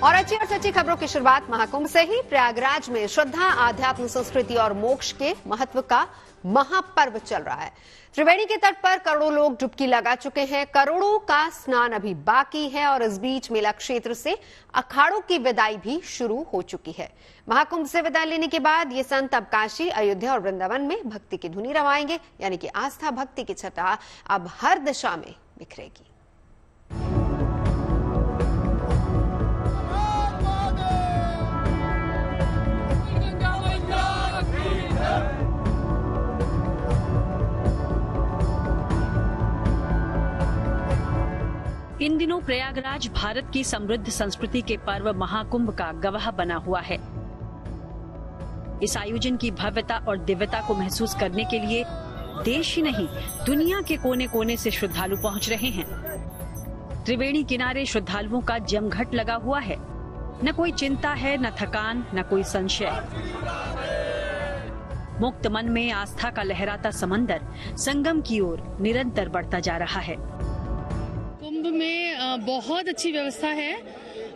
और अच्छी और सच्ची खबरों की शुरुआत महाकुंभ से ही। प्रयागराज में श्रद्धा, आध्यात्म, संस्कृति और मोक्ष के महत्व का महापर्व चल रहा है। त्रिवेणी के तट पर करोड़ों लोग डुबकी लगा चुके हैं। करोड़ों का स्नान अभी बाकी है और इस बीच मेला क्षेत्र से अखाड़ों की विदाई भी शुरू हो चुकी है। महाकुंभ से विदाई लेने के बाद ये संत अब काशी, अयोध्या और वृंदावन में भक्ति की धुनी रवाएंगे, यानी कि आस्था भक्ति की छटा अब हर दिशा में बिखरेगी। इन दिनों प्रयागराज भारत की समृद्ध संस्कृति के पर्व महाकुंभ का गवाह बना हुआ है। इस आयोजन की भव्यता और दिव्यता को महसूस करने के लिए देश ही नहीं, दुनिया के कोने कोने से श्रद्धालु पहुंच रहे हैं। त्रिवेणी किनारे श्रद्धालुओं का जमघट लगा हुआ है। न कोई चिंता है, न थकान, न कोई संशय। मुक्त मन में आस्था का लहराता समंदर संगम की ओर निरंतर बढ़ता जा रहा है। कुंभ में बहुत अच्छी व्यवस्था है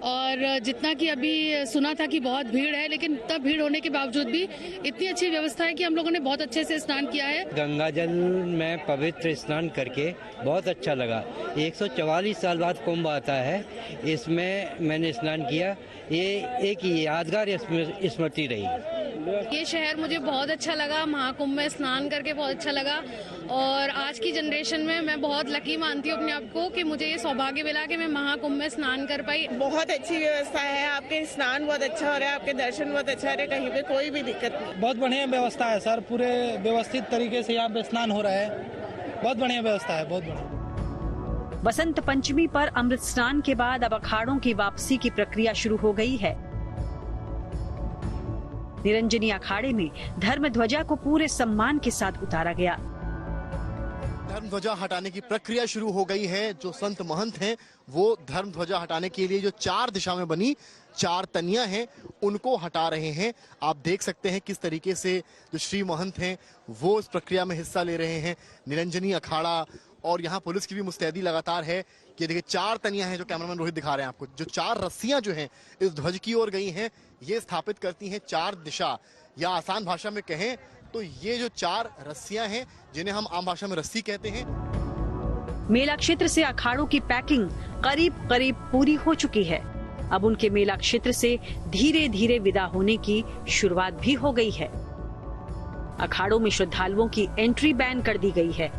और जितना कि अभी सुना था कि बहुत भीड़ है, लेकिन तब भीड़ होने के बावजूद भी इतनी अच्छी व्यवस्था है कि हम लोगों ने बहुत अच्छे से स्नान किया है। गंगा जल में पवित्र स्नान करके बहुत अच्छा लगा। 144 साल बाद कुंभ आता है, इसमें मैंने स्नान किया। ये एक यादगार स्मृति रही। ये शहर मुझे बहुत अच्छा लगा, महाकुंभ में स्नान करके बहुत अच्छा लगा और आज की जनरेशन में मैं बहुत लकी मानती हूँ अपने आप को कि मुझे ये सौभाग्य मिला कि मैं महाकुंभ में स्नान कर पाई। बहुत अच्छी व्यवस्था है, आपके स्नान बहुत अच्छा हो रहा है, आपके दर्शन बहुत अच्छा हो रहे, कहीं पे कोई भी दिक्कत नहीं। बहुत बढ़िया व्यवस्था है सर, पूरे व्यवस्थित तरीके से यहाँ पे स्नान हो रहा है। बहुत बढ़िया व्यवस्था है, बहुत बढ़िया। बसंत पंचमी पर अमृत स्नान के बाद अब अखाड़ों की वापसी की प्रक्रिया शुरू हो गई है। निरंजनी अखाड़े में धर्म ध्वजा को पूरे सम्मान के साथ उतारा गया। धर्म ध्वजा हटाने की प्रक्रिया शुरू हो गई है। जो संत महंत हैं वो धर्म ध्वजा हटाने के लिए जो 4 दिशा में बनी 4 तनियां हैं उनको हटा रहे हैं। आप देख सकते हैं किस तरीके से जो श्री महंत हैं वो इस प्रक्रिया में हिस्सा ले रहे हैं। निरंजनी अखाड़ा और यहाँ पुलिस की भी मुस्तैदी लगातार है। ये देखिए 4 तनियां हैं जो कैमरामैन रोहित दिखा रहे हैं आपको। जो 4 रस्सियां जो हैं इस ध्वज की ओर गई हैं, ये स्थापित करती हैं 4 दिशा, या आसान भाषा में कहें तो ये जो 4 रस्सियां हैं जिन्हें हम आम भाषा में रस्सी कहते हैं। मेला क्षेत्र से अखाड़ों की पैकिंग करीब करीब पूरी हो चुकी है। अब उनके मेला क्षेत्र से धीरे धीरे विदा होने की शुरुआत भी हो गई है। अखाड़ों में श्रद्धालुओं की एंट्री बैन कर दी गई है।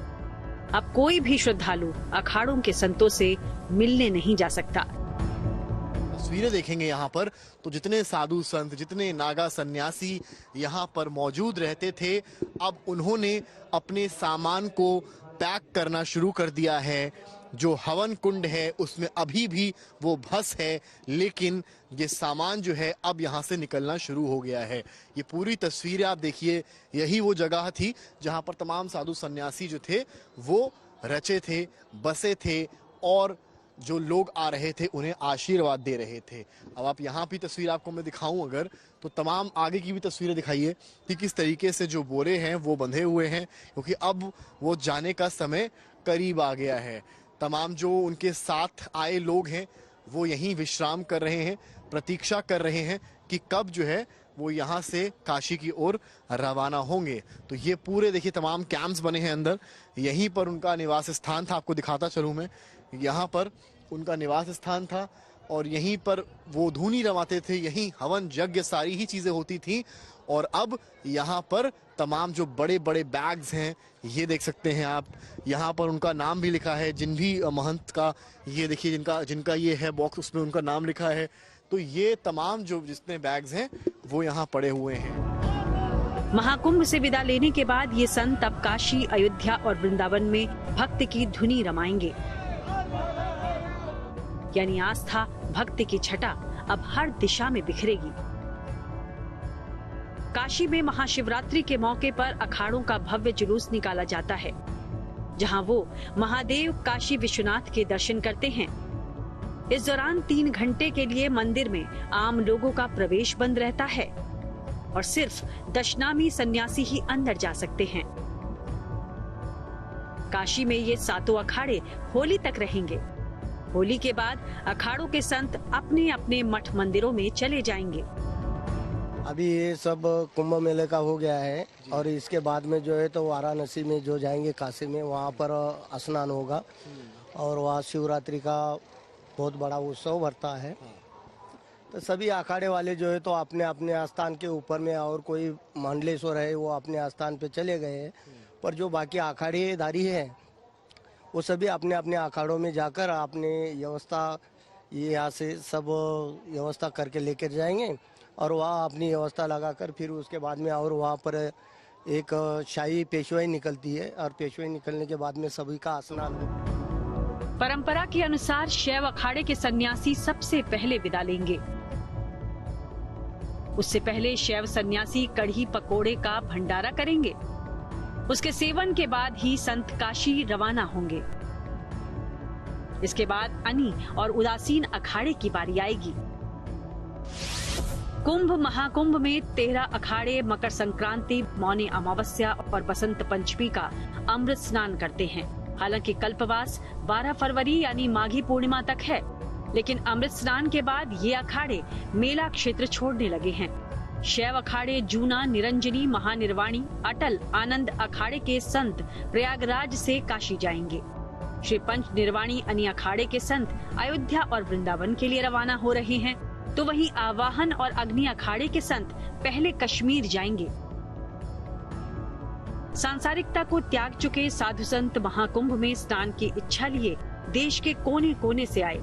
अब कोई भी श्रद्धालु अखाड़ों के संतों से मिलने नहीं जा सकता। तस्वीरें देखेंगे यहाँ पर तो जितने साधु संत, जितने नागा सन्यासी यहाँ पर मौजूद रहते थे, अब उन्होंने अपने सामान को पैक करना शुरू कर दिया है। जो हवन कुंड है उसमें अभी भी वो भस है, लेकिन ये सामान जो है अब यहाँ से निकलना शुरू हो गया है। ये पूरी तस्वीरें आप देखिए, यही वो जगह थी जहाँ पर तमाम साधु सन्यासी जो थे वो रचे थे, बसे थे और जो लोग आ रहे थे उन्हें आशीर्वाद दे रहे थे। अब आप यहाँ भी तस्वीर आपको मैं दिखाऊं अगर, तो तमाम आगे की भी तस्वीरें दिखाइए कि किस तरीके से जो बोरे हैं वो बंधे हुए हैं, क्योंकि अब वो जाने का समय करीब आ गया है। तमाम जो उनके साथ आए लोग हैं वो यहीं विश्राम कर रहे हैं, प्रतीक्षा कर रहे हैं कि कब जो है वो यहाँ से काशी की ओर रवाना होंगे। तो ये पूरे देखिए तमाम कैंप्स बने हैं अंदर, यहीं पर उनका निवास स्थान था। आपको दिखाता चलूँ मैं, यहाँ पर उनका निवास स्थान था और यहीं पर वो धूनी रवाते थे, यहीं हवन यज्ञ सारी ही चीजें होती थी। और अब यहाँ पर तमाम जो बड़े बड़े बैग्स हैं ये देख सकते हैं आप, यहाँ पर उनका नाम भी लिखा है। जिन भी महंत का ये देखिए जिनका ये है बॉक्स, उसमें उनका नाम लिखा है। तो ये तमाम जो जितने बैग्स हैं वो यहाँ पड़े हुए हैं। महाकुंभ से विदा लेने के बाद ये संत अब काशी, अयोध्या और वृंदावन में भक्ति की धुनी रमाएंगे, यानी आस्था भक्ति की छटा अब हर दिशा में बिखरेगी। काशी में महाशिवरात्रि के मौके पर अखाड़ों का भव्य जुलूस निकाला जाता है, जहां वो महादेव काशी विश्वनाथ के दर्शन करते हैं। इस दौरान 3 घंटे के लिए मंदिर में आम लोगों का प्रवेश बंद रहता है और सिर्फ दशनामी सन्यासी ही अंदर जा सकते हैं। काशी में ये 7 अखाड़े होली तक रहेंगे। होली के बाद अखाड़ों के संत अपने अपने मठ मंदिरों में चले जाएंगे। अभी ये सब कुंभ मेले का हो गया है और इसके बाद में जो है तो वाराणसी में जो जाएंगे काशी में, वहाँ पर स्नान होगा और वहाँ शिवरात्रि का बहुत बड़ा उत्सव भरता है। तो सभी अखाड़े वाले जो है तो अपने अपने आस्थान के ऊपर में, और कोई मंडलेश्वर है वो अपने आस्थान पे चले गए हैं, पर जो बाकी अखाड़ेदारी है वो सभी अपने अपने अखाड़ों में जाकर अपने व्यवस्था यहाँ से सब व्यवस्था करके लेकर जाएंगे और वहाँ अपनी व्यवस्था लगाकर फिर उसके बाद में और वहाँ पर एक शाही पेशवाई निकलती है और पेशवाई निकलने के बाद में सभी का स्नान हो। परंपरा के अनुसार शैव अखाड़े के सन्यासी सबसे पहले विदा लेंगे। उससे पहले शैव सन्यासी कढ़ी पकोड़े का भंडारा करेंगे। उसके सेवन के बाद ही संत काशी रवाना होंगे। इसके बाद अनी और उदासीन अखाड़े की बारी आएगी। कुंभ महाकुंभ में 13 अखाड़े मकर संक्रांति, मौनी अमावस्या और बसंत पंचमी का अमृत स्नान करते हैं। हालांकि कल्पवास 12 फरवरी यानी माघी पूर्णिमा तक है, लेकिन अमृत स्नान के बाद ये अखाड़े मेला क्षेत्र छोड़ने लगे हैं। शैव अखाड़े जूना, निरंजनी, महानिर्वाणी, अटल, आनंद अखाड़े के संत प्रयागराज से काशी जाएंगे। श्री पंच निर्वाणी अनी अखाड़े के संत अयोध्या और वृंदावन के लिए रवाना हो रहे हैं, तो वहीं आवाहन और अग्नि अखाड़े के संत पहले कश्मीर जाएंगे। सांसारिकता को त्याग चुके साधु संत महाकुंभ में स्नान की इच्छा लिए देश के कोने कोने से आए,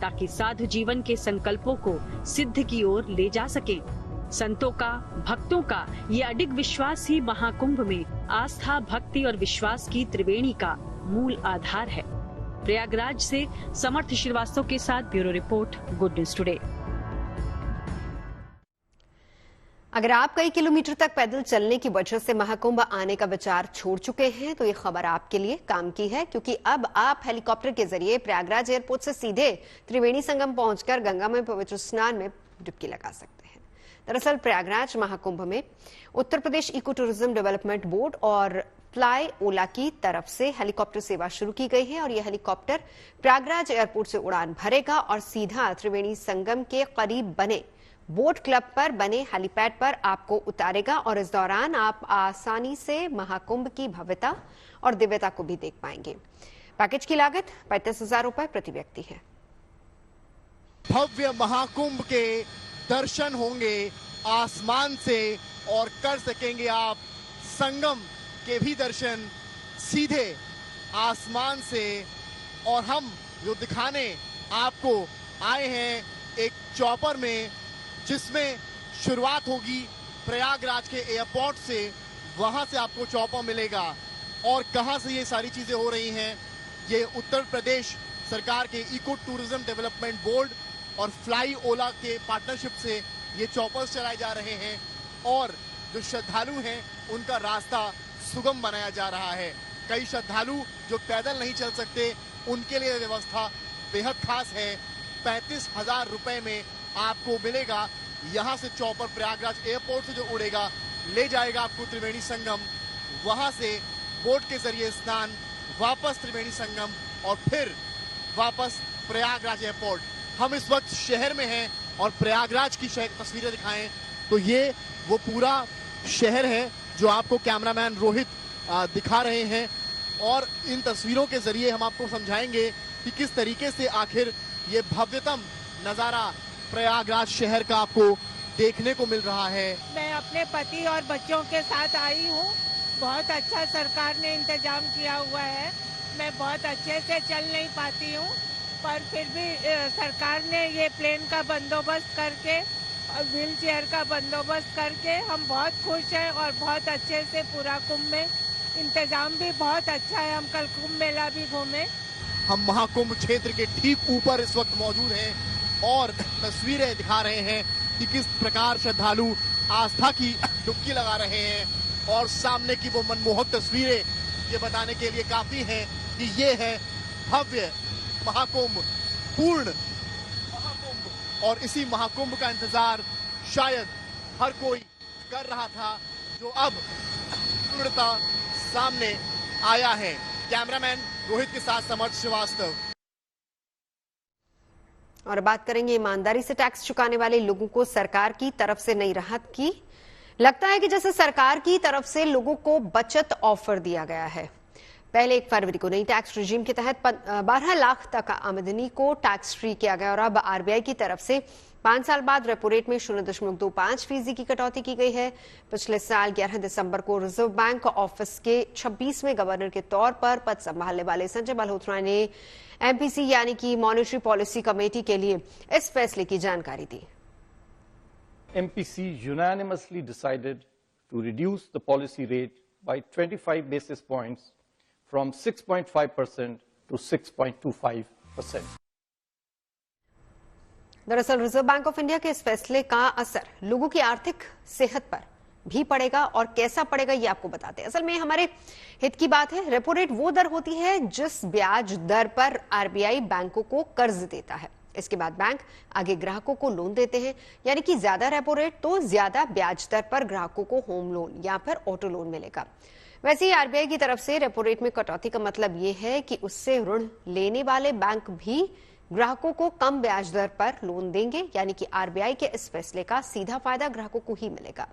ताकि साधु जीवन के संकल्पों को सिद्ध की ओर ले जा सके। संतों का, भक्तों का ये अडिग विश्वास ही महाकुंभ में आस्था, भक्ति और विश्वास की त्रिवेणी का मूल आधार है। प्रयागराज से समर्थ श्रीवास्तव के साथ bureau report, good news today. अगर आप कई किलोमीटर तक पैदल चलने की वजह से महाकुंभ आने का विचार छोड़ चुके हैं तो ये खबर आपके लिए काम की है, क्योंकि अब आप हेलीकॉप्टर के जरिए प्रयागराज एयरपोर्ट से सीधे त्रिवेणी संगम पहुंचकर गंगा में पवित्र स्नान में डुबकी लगा सकते हैं। दरअसल प्रयागराज महाकुंभ में Uttar Pradesh eco tourism development board और फ्लाई ओला की तरफ से हेलीकॉप्टर सेवा शुरू की गई है और यह हेलीकॉप्टर प्रयागराज एयरपोर्ट से उड़ान भरेगा और सीधा त्रिवेणी संगम के करीब बने बोट क्लब पर बने हेलीपैड पर आपको उतारेगा और इस दौरान आप आसानी से महाकुंभ की भव्यता और दिव्यता को भी देख पाएंगे। पैकेज की लागत 35,000 रुपए प्रति व्यक्ति है। भव्य महाकुंभ के दर्शन होंगे आसमान से और कर सकेंगे आप संगम के भी दर्शन सीधे आसमान से। और हम जो दिखाने आपको आए हैं एक चॉपर में, जिसमें शुरुआत होगी प्रयागराज के एयरपोर्ट से, वहां से आपको चॉपर मिलेगा। और कहां से ये सारी चीजें हो रही हैं, ये उत्तर प्रदेश सरकार के इको टूरिज्म डेवलपमेंट बोर्ड और फ्लाई ओला के पार्टनरशिप से ये चॉपर्स चलाए जा रहे हैं और जो श्रद्धालु हैं उनका रास्ता सुगम बनाया जा रहा है। कई श्रद्धालु जो पैदल नहीं चल सकते उनके लिए व्यवस्था बेहद खास है। 35,000 रुपए में आपको मिलेगा। यहां से चॉपर प्रयागराज एयरपोर्ट से जो उड़ेगा ले जाएगा आपको त्रिवेणी संगम, वहां से बोट के जरिए स्नान, वापस त्रिवेणी संगम और फिर वापस प्रयागराज एयरपोर्ट। हम इस वक्त शहर में हैं और प्रयागराज की तस्वीरें दिखाएं तो ये वो पूरा शहर है जो आपको कैमरामैन रोहित दिखा रहे हैं। और इन तस्वीरों के जरिए हम आपको समझाएंगे कि किस तरीके से आखिर ये भव्यतम नजारा प्रयागराज शहर का आपको देखने को मिल रहा है। मैं अपने पति और बच्चों के साथ आई हूँ। बहुत अच्छा सरकार ने इंतजाम किया हुआ है। मैं बहुत अच्छे से चल नहीं पाती हूँ, पर फिर भी सरकार ने ये प्लेन का बंदोबस्त करके और व्हील चेयर का बंदोबस्त करके हम बहुत खुश हैं और बहुत अच्छे से पूरा कुंभ में इंतजाम भी बहुत अच्छा है। हम कल कुंभ मेला भी घूमे। हम महाकुंभ क्षेत्र के ठीक ऊपर इस वक्त मौजूद हैं और तस्वीरें दिखा रहे हैं कि किस प्रकार श्रद्धालु आस्था की डुबकी लगा रहे हैं। और सामने की वो मनमोहक तस्वीरें ये बताने के लिए काफी हैं कि ये है भव्य महाकुंभ, पूर्ण महाकुंभ। और इसी महाकुंभ का इंतजार शायद हर कोई कर रहा था, जो अब पूर्णता सामने आया है। कैमरामैन रोहित के साथ समर्थ श्रीवास्तव। और बात करेंगे ईमानदारी से टैक्स चुकाने वाले लोगों को सरकार की तरफ से नई राहत की। लगता है कि जैसे सरकार की तरफ से लोगों को बचत ऑफर दिया गया है। पहले 1 फरवरी को नई टैक्स रिजीम के तहत 12 लाख तक आमदनी को टैक्स फ्री किया गया और अब आरबीआई की तरफ से 5 साल बाद रेपो रेट में 0.25% की कटौती की गई है। पिछले साल 11 दिसंबर को रिजर्व बैंक ऑफिस के 26वें गवर्नर के तौर पर पद संभालने वाले संजय मल्होत्रा ने एमपीसी यानी कि मॉनेटरी पॉलिसी कमेटी के लिए इस फैसले की जानकारी दी। MPC unanimously decided to reduce the policy rate by 25 basis points from 6.5% to 6.25%. दरअसल रिजर्व बैंक ऑफ इंडिया के इस फैसले का असर लोगों की आर्थिक सेहत पर भी पड़ेगा और कैसा पड़ेगा ये आपको बताते हैं। असल में हमारे हित की बात है। रेपो रेट वो दर होती है जिस ब्याज दर पर आरबीआई बैंकों को कर्ज देता है। इसके बाद बैंक आगे ग्राहकों को लोन देते हैं, यानी कि ज्यादा रेपो रेट तो ज्यादा ब्याज दर पर ग्राहकों को होम लोन या फिर ऑटो लोन मिलेगा। वैसे ही आरबीआई की तरफ से रेपो रेट में कटौती का मतलब ये है कि उससे ऋण लेने वाले बैंक भी ग्राहकों को कम ब्याज दर पर लोन देंगे, यानी कि आरबीआई के इस फैसले का सीधा फायदा ग्राहकों को ही मिलेगा।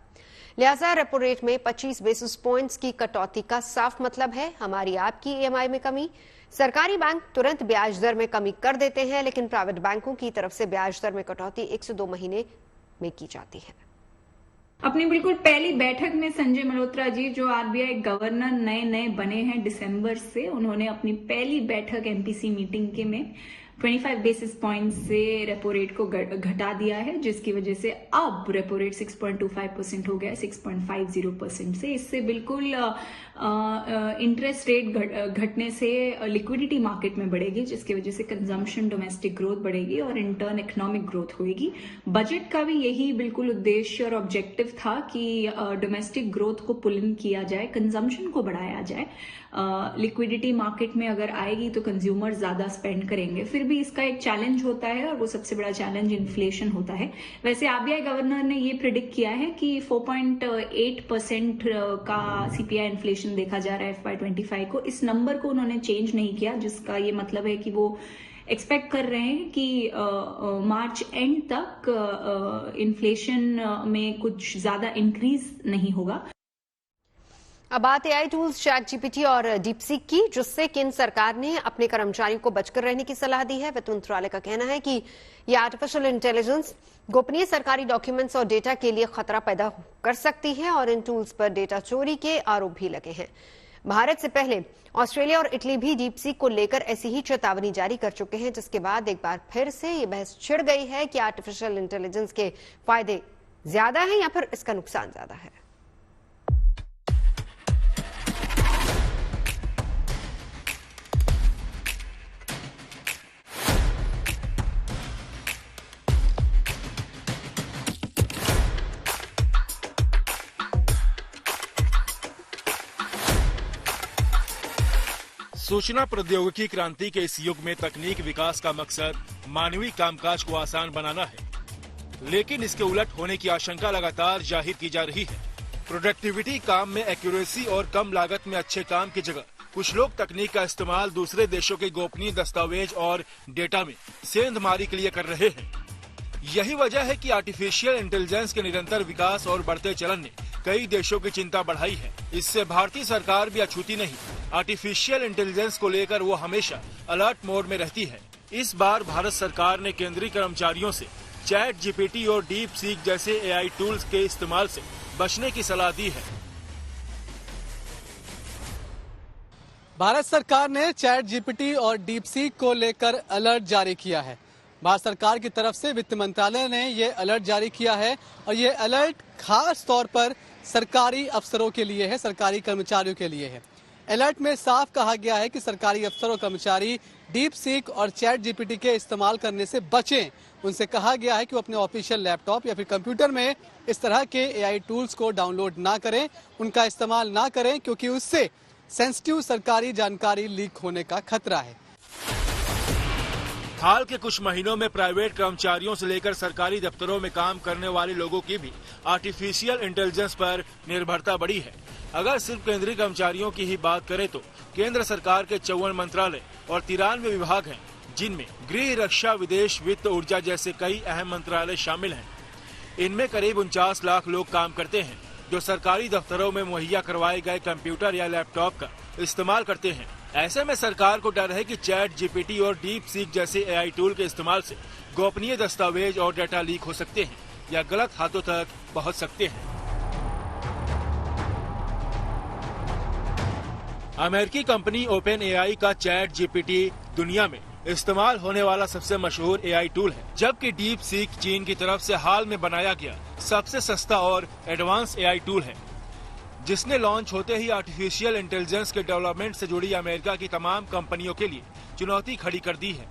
लिहाजा रेपो रेट में 25 बेसिस पॉइंट्स की कटौती का साफ मतलब है हमारी आपकी ईएमआई में कमी। सरकारी बैंक तुरंत ब्याज दर में कमी कर देते हैं, लेकिन प्राइवेट बैंकों की तरफ से ब्याज दर में कटौती 1 से 2 महीने में की जाती है। अपनी बिल्कुल पहली बैठक में संजय मल्होत्रा जी, जो आरबीआई गवर्नर नए बने हैं दिसंबर से, उन्होंने अपनी पहली बैठक एमपीसी मीटिंग के में 25 बेसिस पॉइंट से रेपो रेट को घटा दिया है, जिसकी वजह से अब रेपो रेट 6.25% हो गया है 6.50% से। इससे बिल्कुल इंटरेस्ट रेट घटने से लिक्विडिटी मार्केट में बढ़ेगी, जिसकी वजह से कंजम्पशन, डोमेस्टिक ग्रोथ बढ़ेगी और इन टर्न इकोनॉमिक ग्रोथ होगी। बजट का भी यही बिल्कुल उद्देश्य और ऑब्जेक्टिव था कि डोमेस्टिक ग्रोथ को पुल इन किया जाए, कंजम्पशन को बढ़ाया जाए। लिक्विडिटी मार्केट में अगर आएगी तो कंज्यूमर ज्यादा स्पेंड करेंगे। फिर भी इसका एक चैलेंज होता है और वो सबसे बड़ा चैलेंज इन्फ्लेशन होता है। वैसे आरबीआई गवर्नर ने ये प्रिडिक्ट किया है कि 4.8% का सीपीआई इन्फ्लेशन देखा जा रहा है FY25 को। इस नंबर को उन्होंने चेंज नहीं किया, जिसका ये मतलब है कि वो एक्सपेक्ट कर रहे हैं कि मार्च एंड तक इन्फ्लेशन में कुछ ज्यादा इंक्रीज नहीं होगा। अब बात एआई टूल्स चैट जीपीटी और डीपसीक की, जिससे केंद्र सरकार ने अपने कर्मचारियों को बचकर रहने की सलाह दी है। वित्त मंत्रालय का कहना है कि यह आर्टिफिशियल इंटेलिजेंस गोपनीय सरकारी डॉक्यूमेंट्स और डेटा के लिए खतरा पैदा कर सकती है और इन टूल्स पर डेटा चोरी के आरोप भी लगे हैं। भारत से पहले ऑस्ट्रेलिया और इटली भी डीपसीक को लेकर ऐसी ही चेतावनी जारी कर चुके हैं, जिसके बाद एक बार फिर से ये बहस छिड़ गई है कि आर्टिफिशियल इंटेलिजेंस के फायदे ज्यादा हैं या फिर इसका नुकसान ज्यादा है। सूचना प्रौद्योगिकी क्रांति के इस युग में तकनीक विकास का मकसद मानवीय कामकाज को आसान बनाना है, लेकिन इसके उलट होने की आशंका लगातार जाहिर की जा रही है। प्रोडक्टिविटी काम में एक्यूरेसी और कम लागत में अच्छे काम की जगह कुछ लोग तकनीक का इस्तेमाल दूसरे देशों के गोपनीय दस्तावेज और डेटा में सेंधमारी के लिए कर रहे हैं। यही वजह है कि आर्टिफिशियल इंटेलिजेंस के निरंतर विकास और बढ़ते चलन ने कई देशों की चिंता बढ़ाई है। इससे भारतीय सरकार भी अछूती नहीं। आर्टिफिशियल इंटेलिजेंस को लेकर वो हमेशा अलर्ट मोड में रहती है। इस बार भारत सरकार ने केंद्रीय कर्मचारियों से चैट जीपीटी और डीप सीक जैसे एआई टूल्स के इस्तेमाल से बचने की सलाह दी है। भारत सरकार ने चैट जीपीटी और डीप सीक को लेकर अलर्ट जारी किया है। भारत सरकार की तरफ से वित्त मंत्रालय ने ये अलर्ट जारी किया है और ये अलर्ट खास तौर पर सरकारी अफसरों के लिए है, सरकारी कर्मचारियों के लिए है। अलर्ट में साफ कहा गया है कि सरकारी अफसर और कर्मचारी डीप सीक और चैट जीपीटी के इस्तेमाल करने से बचें। उनसे कहा गया है कि वो अपने ऑफिशियल लैपटॉप या फिर कंप्यूटर में इस तरह के एआई टूल्स को डाउनलोड ना करें, उनका इस्तेमाल ना करें, क्योंकि उससे सेंसिटिव सरकारी जानकारी लीक होने का खतरा है। हाल के कुछ महीनों में प्राइवेट कर्मचारियों से लेकर सरकारी दफ्तरों में काम करने वाले लोगों की भी आर्टिफिशियल इंटेलिजेंस पर निर्भरता बढ़ी है। अगर सिर्फ केंद्रीय कर्मचारियों की ही बात करें तो केंद्र सरकार के 54 मंत्रालय और 93 विभाग हैं, जिनमें गृह, रक्षा, विदेश, वित्त, ऊर्जा जैसे कई अहम मंत्रालय शामिल हैं। इनमें करीब 49 लाख लोग काम करते हैं, जो सरकारी दफ्तरों में मुहैया करवाए गए कंप्यूटर या लैपटॉप का इस्तेमाल करते हैं। ऐसे में सरकार को डर है कि चैट जीपीटी और डीप सीक जैसे एआई टूल के इस्तेमाल से गोपनीय दस्तावेज और डेटा लीक हो सकते हैं या गलत हाथों तक पहुंच सकते हैं। अमेरिकी कंपनी ओपन एआई का चैट जीपीटी दुनिया में इस्तेमाल होने वाला सबसे मशहूर एआई टूल है, जबकि डीप सीक चीन की तरफ से हाल में बनाया गया सबसे सस्ता और एडवांस एआई टूल है, जिसने लॉन्च होते ही आर्टिफिशियल इंटेलिजेंस के डेवलपमेंट से जुड़ी अमेरिका की तमाम कंपनियों के लिए चुनौती खड़ी कर दी है।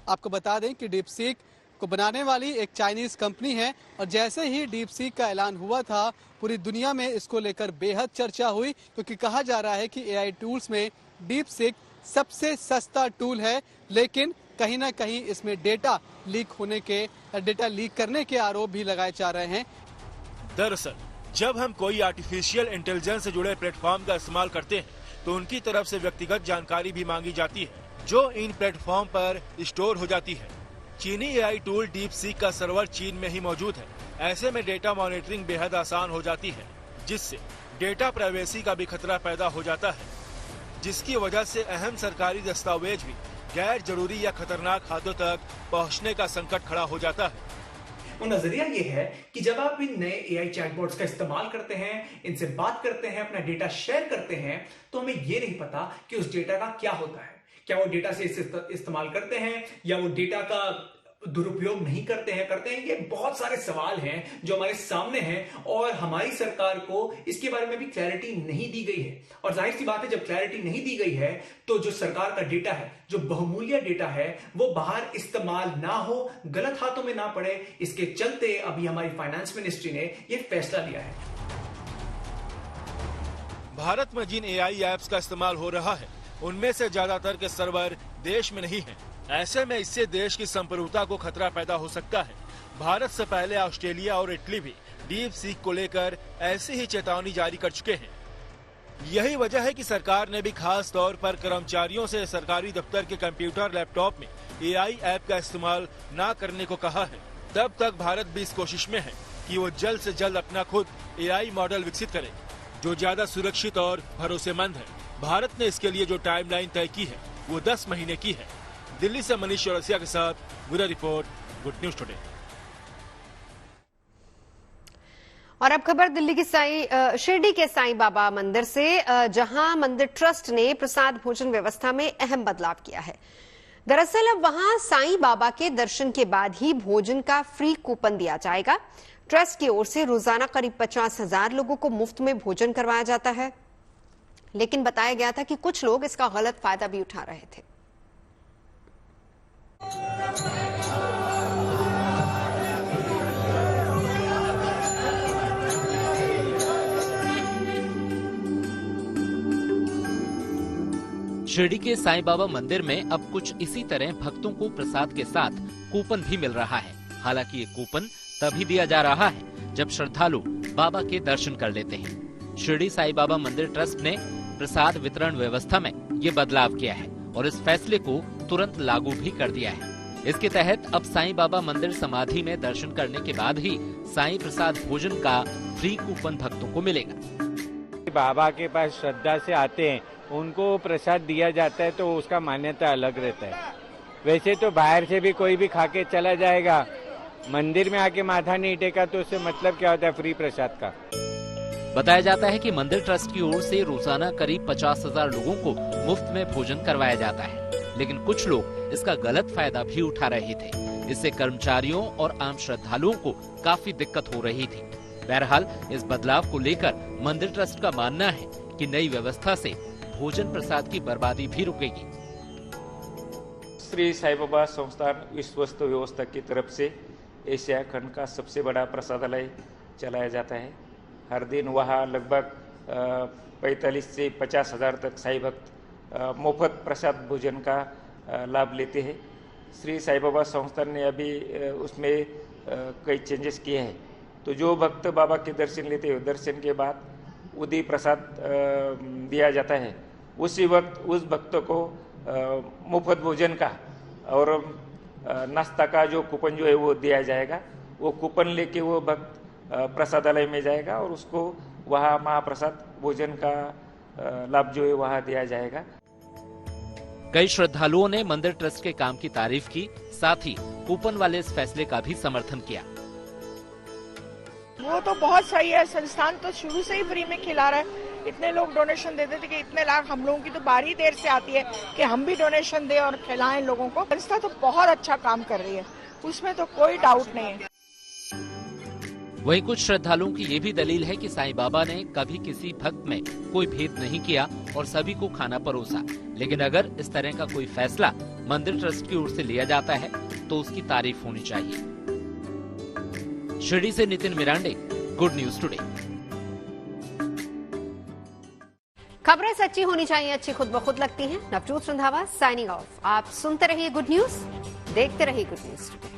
आपको बता दें कि डीप सीक को बनाने वाली एक चाइनीज कंपनी है और जैसे ही डीप सीक का ऐलान हुआ था, पूरी दुनिया में इसको लेकर बेहद चर्चा हुई, क्योंकि कहा जा रहा है कि एआई टूल्स में डीप सीक सबसे सस्ता टूल है, लेकिन कहीं ना कहीं इसमें डेटा लीक करने के आरोप भी लगाए जा रहे हैं। दरअसल जब हम कोई आर्टिफिशियल इंटेलिजेंस से जुड़े प्लेटफॉर्म का इस्तेमाल करते हैं तो उनकी तरफ से व्यक्तिगत जानकारी भी मांगी जाती है, जो इन प्लेटफॉर्म पर स्टोर हो जाती है। चीनी एआई टूल डीप सीक का सर्वर चीन में ही मौजूद है। ऐसे में डेटा मॉनिटरिंग बेहद आसान हो जाती है, जिससे डेटा प्राइवेसी का भी खतरा पैदा हो जाता है, जिसकी वजह से अहम सरकारी दस्तावेज भी गैर जरूरी या खतरनाक हाथों तक पहुंचने का संकट खड़ा हो जाता है। वो नजरिया ये है कि जब आप इन नए एआई चैटबॉट्स का इस्तेमाल करते हैं, इनसे बात करते हैं, अपना डेटा शेयर करते हैं, तो हमें ये नहीं पता कि उस डेटा का क्या होता है। क्या वो डेटा से इस्तेमाल करते हैं या वो डेटा का दुरुपयोग नहीं करते हैं। ये बहुत सारे सवाल हैं जो हमारे सामने हैं और हमारी सरकार को इसके बारे में भी क्लैरिटी नहीं दी गई है। और जाहिर सी बात है, जब क्लैरिटी नहीं दी गई है तो जो सरकार का डेटा है, जो बहुमूल्य डेटा है, वो बाहर इस्तेमाल ना हो, गलत हाथों में ना पड़े। इसके चलते अभी हमारी फाइनेंस मिनिस्ट्री ने यह फैसला लिया है। भारत में जिन एआई ऐप्स का इस्तेमाल हो रहा है, उनमें से ज्यादातर के सर्वर देश में नहीं हैं। ऐसे में इससे देश की संप्रभुता को खतरा पैदा हो सकता है। भारत से पहले ऑस्ट्रेलिया और इटली भी डीप सीक को लेकर ऐसी ही चेतावनी जारी कर चुके हैं। यही वजह है कि सरकार ने भी खास तौर पर कर्मचारियों से सरकारी दफ्तर के कंप्यूटर, लैपटॉप में एआई ऐप का इस्तेमाल न करने को कहा है। तब तक भारत भी इस कोशिश में है कि वो जल्द से जल्द अपना खुद एआई मॉडल विकसित करे, जो ज्यादा सुरक्षित और भरोसेमंद है। भारत ने इसके लिए जो टाइमलाइन तय की है, वो 10 महीने की है। दिल्ली से मनीष चौरसिया के साथ bureau report, good news today. और अब खबर दिल्ली की शिरडी के साईं बाबा मंदिर से, जहां मंदिर ट्रस्ट ने प्रसाद भोजन व्यवस्था में अहम बदलाव किया है। दरअसल अब वहां साईं बाबा के दर्शन के बाद ही भोजन का फ्री कूपन दिया जाएगा। ट्रस्ट की ओर से रोजाना करीब 50,000 लोगों को मुफ्त में भोजन करवाया जाता है, लेकिन बताया गया था कि कुछ लोग इसका गलत फायदा भी उठा रहे थे। शिरडी के साईं बाबा मंदिर में अब कुछ इसी तरह भक्तों को प्रसाद के साथ कूपन भी मिल रहा है। हालांकि ये कूपन तभी दिया जा रहा है जब श्रद्धालु बाबा के दर्शन कर लेते हैं। शिरडी साईं बाबा मंदिर ट्रस्ट ने प्रसाद वितरण व्यवस्था में ये बदलाव किया है और इस फैसले को तुरंत लागू भी कर दिया है। इसके तहत अब साईं बाबा मंदिर समाधि में दर्शन करने के बाद ही साईं प्रसाद भोजन का फ्री कूपन भक्तों को मिलेगा। बाबा के पास श्रद्धा से आते हैं, उनको प्रसाद दिया जाता है तो उसका मान्यता अलग रहता है। वैसे तो बाहर से भी कोई भी खा के चला जाएगा, मंदिर में आके माथा नहीं टेका तो उससे मतलब क्या होता है फ्री प्रसाद का। बताया जाता है कि मंदिर ट्रस्ट की ओर से रोजाना करीब 50,000 लोगों को मुफ्त में भोजन करवाया जाता है, लेकिन कुछ लोग इसका गलत फायदा भी उठा रहे थे। इससे कर्मचारियों और आम श्रद्धालुओं को काफी दिक्कत हो रही थी। बहरहाल इस बदलाव को लेकर मंदिर ट्रस्ट का मानना है कि नई व्यवस्था से भोजन प्रसाद की बर्बादी भी रुकेगी। श्री साईं बाबा संस्थान विश्वस्त व्यवस्था की तरफ से एशिया खंड का सबसे बड़ा प्रसादालय चलाया जाता है। हर दिन वहाँ लगभग 45 से 50,000 तक साईं भक्त मुफ्त प्रसाद भोजन का लाभ लेते हैं। श्री साईं बाबा संस्थान ने अभी उसमें कई चेंजेस किए हैं। तो जो भक्त बाबा के दर्शन लेते हैं, दर्शन के बाद उदी प्रसाद दिया जाता है। उसी वक्त उस भक्त को मुफ्त भोजन का और नाश्ता का जो कूपन जो है वो दिया जाएगा। वो कूपन लेके वो भक्त प्रसादालय में जाएगा और उसको वहाँ महाप्रसाद भोजन का लाभ जो है वहाँ दिया जाएगा। कई श्रद्धालुओं ने मंदिर ट्रस्ट के काम की तारीफ की, साथ ही कूपन वाले इस फैसले का भी समर्थन किया। वो तो बहुत सही है, संस्थान तो शुरू से ही फ्री में खिला रहा है। इतने लोग डोनेशन देते थे कि इतने लाख, हम लोगों की तो बारी देर से आती है कि हम भी डोनेशन दें और खिलाएं लोगों को। संस्था तो बहुत अच्छा काम कर रही है, उसमें तो कोई डाउट नहीं है। वहीं कुछ श्रद्धालुओं की ये भी दलील है कि साईं बाबा ने कभी किसी भक्त में कोई भेद नहीं किया और सभी को खाना परोसा। लेकिन अगर इस तरह का कोई फैसला मंदिर ट्रस्ट की ओर से लिया जाता है तो उसकी तारीफ होनी चाहिए। शिरडी से नितिन मिरांडे, गुड न्यूज टुडे। खबरें सच्ची होनी चाहिए, अच्छी खुद ब खुद लगती हैं। Navjot Randhawa signing off. आप सुनते रहिए गुड न्यूज, देखते रहिए गुड न्यूज टुडे।